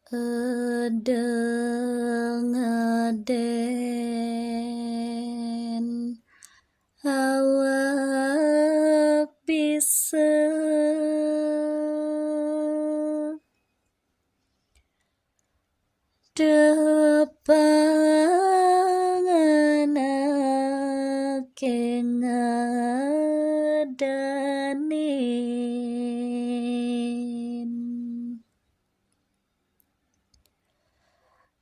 Edeng-eden awak bisa depanganake ngadanin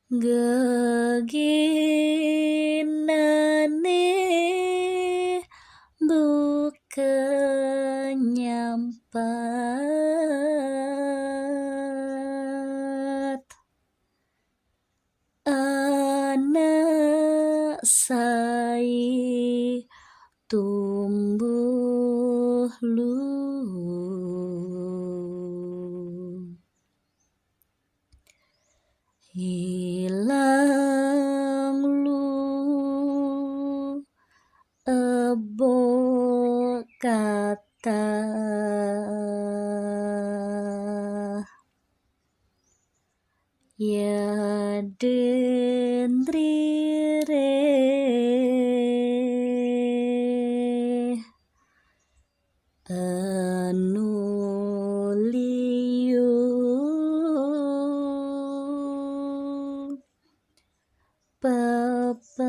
geginane bukan nyampat anak sai tumbuh hilang ebo kata ya dendrire anu liu papajahan